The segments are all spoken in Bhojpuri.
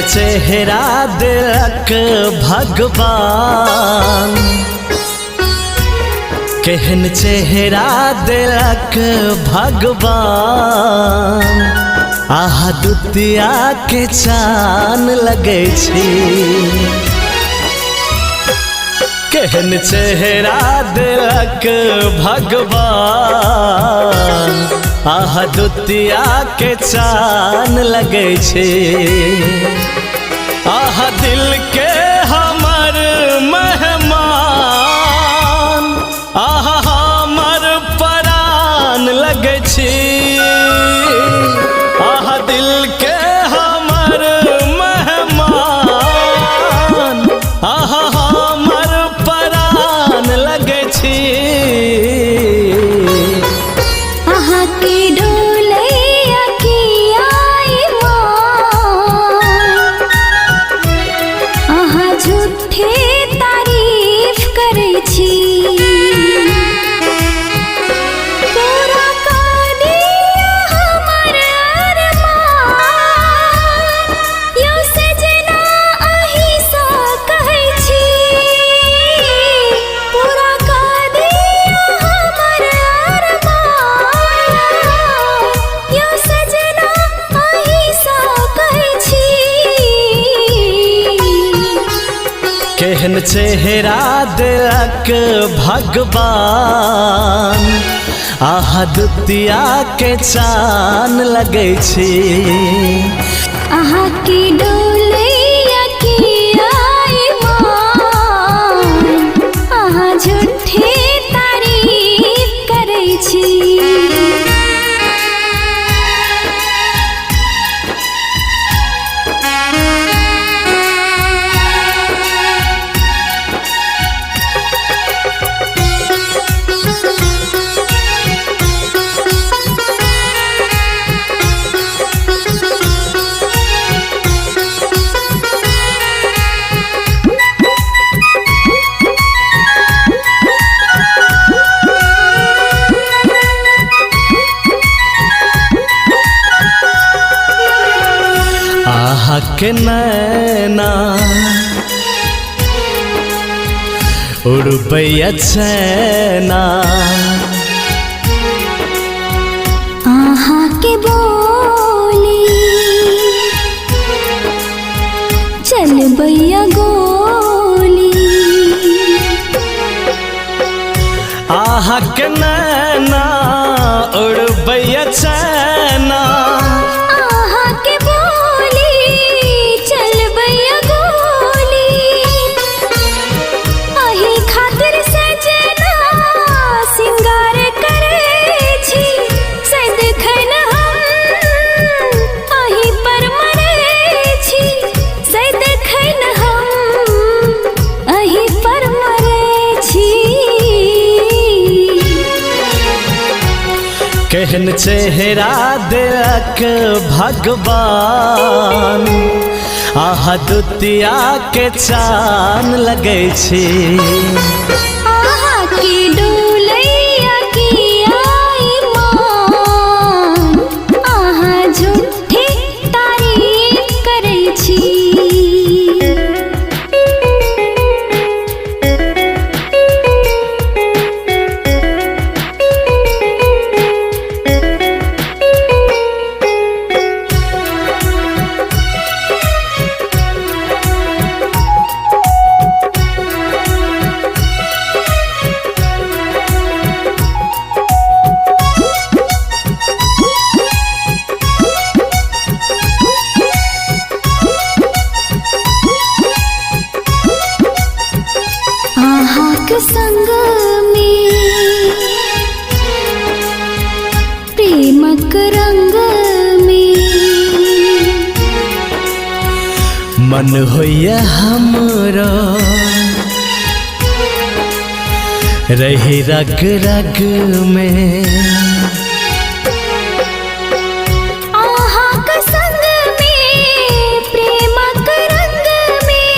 चेहरा दिलक भगवान, केहन चेहरा दिलक भगवान। आहा दुतिया के चान लगे छी, केहन चेहरा दिलक भगवान। आहा दुतिया के चान लगे छे। आहा दिल के हमर मेहमान, आहा हमर परान लगे छी। आहा दिल के हमर मेहमान, आहा हमर परान लगे छी। आहा के डोलैया की आई मान, आहा झूठे तारीफ करे छी। पूरा कर दिया हमर अरमान, यौ सजना अही सा कहै छी। पूरा कर दिया हमर अरमान, यौ सजना अही सा कहै छी। केहन चेहरा दिलक भगवान, आहा दुतिया के चान लगे छी। आहा की डोलैया की आई मान, आहा झूठे तारीफ करे छी। आहा के नैना उड़बैया चैना, आहा के बोली चलबैया गोली। आहा के नैना उड़बैया चैना। आहा के बोली चलबैया गोली। अही खातिर सजना सिंगार करे छी। सदखन हम अही पर मरे छी। सदखन हम अही पर मरे छी। केहन चेहरा दिलक भगवान, आहा दुतिया के चान लगे छी। आहा की डोलैया की आई मान, आहा झूठे तारीफ करे छी। आहा के संग में प्रेमक रंग में, मन होइया हमरा रही रग रग में। आहा के संग में प्रेमक रंग में,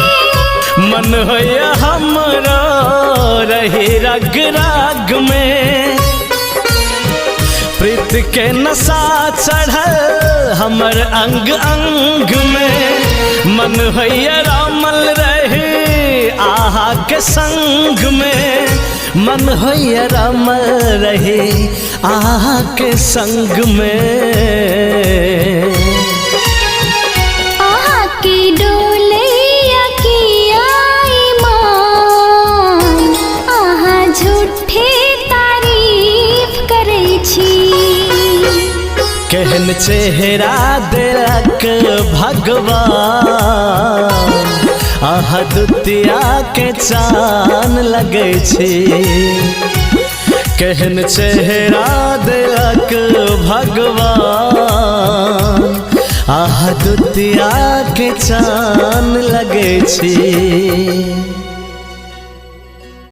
मन होइया हमरा रही रग रग में। प्रीत के नशा चढ़ल हमर अंग अंग में। मन हैया रामल रहे आहा के संग में, मन हैया रामल रहे आहा के संग में। आहा की डोलैया की आई मान, आहा झूठे तारीफ करै छी। केहन चेहरा देलक भगवान, आहा दुतिया के चान लगै छी। केहन चेहरा देलक भगवान, आहा दुतिया के चान लगै छी।